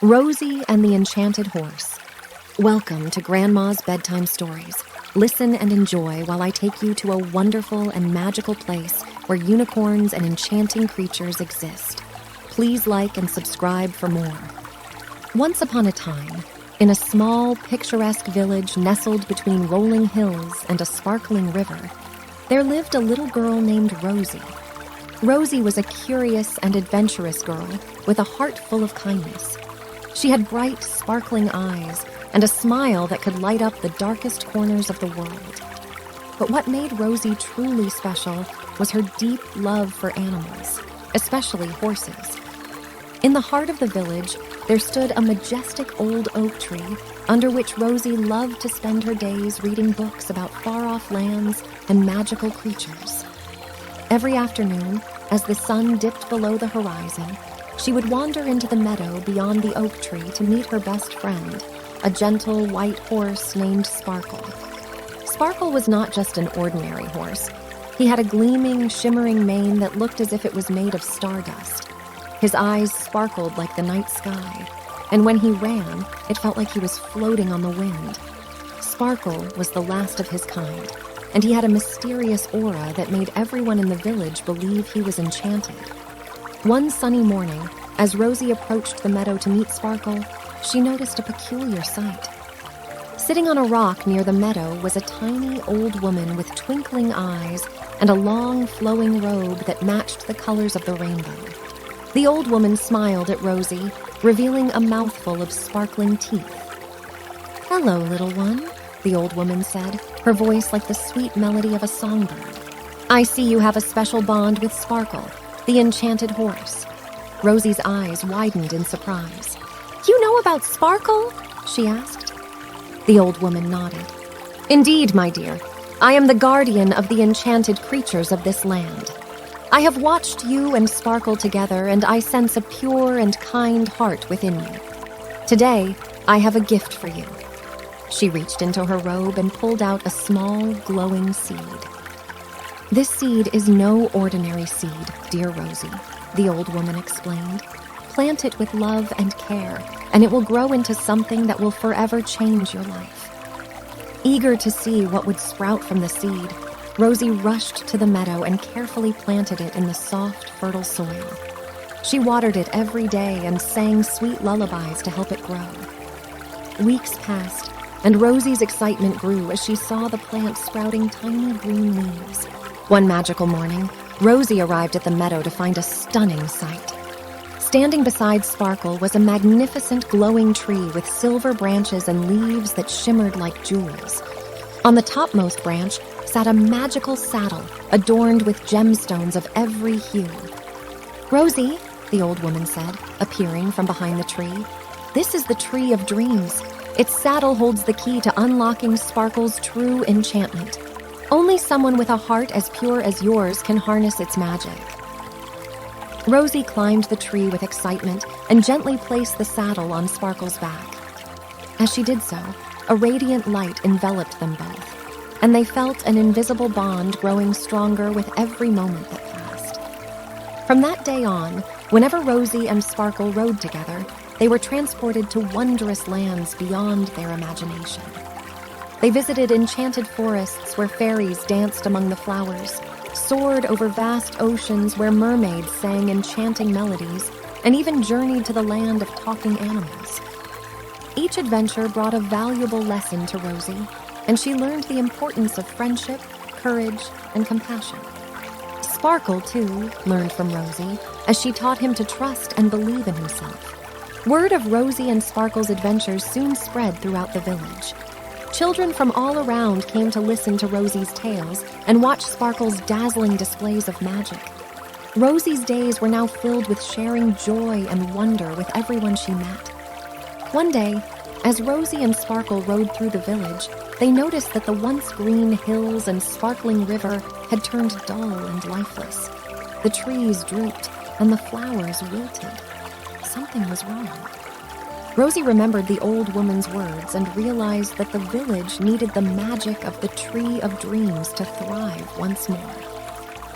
Rosie and the Enchanted Horse. Welcome to Grandma's Bedtime Stories. Listen and enjoy while I take you to a wonderful and magical place where unicorns and enchanting creatures exist. Please like and subscribe for more. Once upon a time, in a small, picturesque village nestled between rolling hills and a sparkling river, there lived a little girl named Rosie. Rosie was a curious and adventurous girl with a heart full of kindness. She had bright, sparkling eyes and a smile that could light up the darkest corners of the world. But what made Rosie truly special was her deep love for animals, especially horses. In the heart of the village, there stood a majestic old oak tree under which Rosie loved to spend her days reading books about far-off lands and magical creatures. Every afternoon, as the sun dipped below the horizon, she would wander into the meadow beyond the oak tree to meet her best friend, a gentle white horse named Sparkle. Sparkle was not just an ordinary horse. He had a gleaming, shimmering mane that looked as if it was made of stardust. His eyes sparkled like the night sky, and when he ran, it felt like he was floating on the wind. Sparkle was the last of his kind, and he had a mysterious aura that made everyone in the village believe he was enchanted. One sunny morning, as Rosie approached the meadow to meet Sparkle, she noticed a peculiar sight. Sitting on a rock near the meadow was a tiny old woman with twinkling eyes and a long, flowing robe that matched the colors of the rainbow. The old woman smiled at Rosie, revealing a mouthful of sparkling teeth. "Hello, little one," the old woman said, her voice like the sweet melody of a songbird. "I see you have a special bond with Sparkle, the enchanted horse." Rosie's eyes widened in surprise. "You know about Sparkle?" she asked. The old woman nodded. "Indeed, my dear. I am the guardian of the enchanted creatures of this land. I have watched you and Sparkle together, and I sense a pure and kind heart within you. Today, I have a gift for you." She reached into her robe and pulled out a small, glowing seed. "This seed is no ordinary seed, dear Rosie," the old woman explained. "Plant it with love and care, and it will grow into something that will forever change your life." Eager to see what would sprout from the seed, Rosie rushed to the meadow and carefully planted it in the soft, fertile soil. She watered it every day and sang sweet lullabies to help it grow. Weeks passed, and Rosie's excitement grew as she saw the plant sprouting tiny green leaves. One magical morning, Rosie arrived at the meadow to find a stunning sight. Standing beside Sparkle was a magnificent glowing tree with silver branches and leaves that shimmered like jewels. On the topmost branch sat a magical saddle adorned with gemstones of every hue. "Rosie," the old woman said, appearing from behind the tree, "this is the Tree of Dreams. Its saddle holds the key to unlocking Sparkle's true enchantment. Only someone with a heart as pure as yours can harness its magic." Rosie climbed the tree with excitement and gently placed the saddle on Sparkle's back. As she did so, a radiant light enveloped them both, and they felt an invisible bond growing stronger with every moment that passed. From that day on, whenever Rosie and Sparkle rode together, they were transported to wondrous lands beyond their imagination. They visited enchanted forests where fairies danced among the flowers, soared over vast oceans where mermaids sang enchanting melodies, and even journeyed to the land of talking animals. Each adventure brought a valuable lesson to Rosie, and she learned the importance of friendship, courage, and compassion. Sparkle, too, learned from Rosie, as she taught him to trust and believe in himself. Word of Rosie and Sparkle's adventures soon spread throughout the village. Children from all around came to listen to Rosie's tales and watch Sparkle's dazzling displays of magic. Rosie's days were now filled with sharing joy and wonder with everyone she met. One day, as Rosie and Sparkle rode through the village, they noticed that the once green hills and sparkling river had turned dull and lifeless. The trees drooped and the flowers wilted. Something was wrong. Rosie remembered the old woman's words and realized that the village needed the magic of the Tree of Dreams to thrive once more.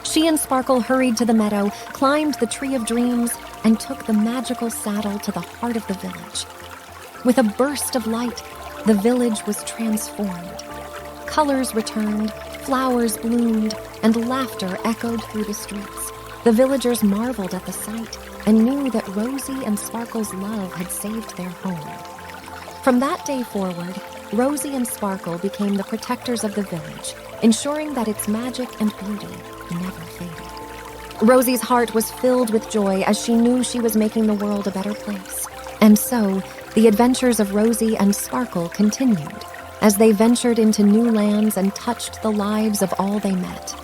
She and Sparkle hurried to the meadow, climbed the Tree of Dreams, and took the magical saddle to the heart of the village. With a burst of light, the village was transformed. Colors returned, flowers bloomed, and laughter echoed through the streets. The villagers marveled at the sight and knew that Rosie and Sparkle's love had saved their home. From that day forward, Rosie and Sparkle became the protectors of the village, ensuring that its magic and beauty never faded. Rosie's heart was filled with joy as she knew she was making the world a better place. And so, the adventures of Rosie and Sparkle continued as they ventured into new lands and touched the lives of all they met.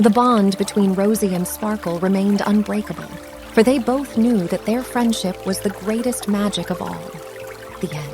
The bond between Rosie and Sparkle remained unbreakable, for they both knew that their friendship was the greatest magic of all. The end.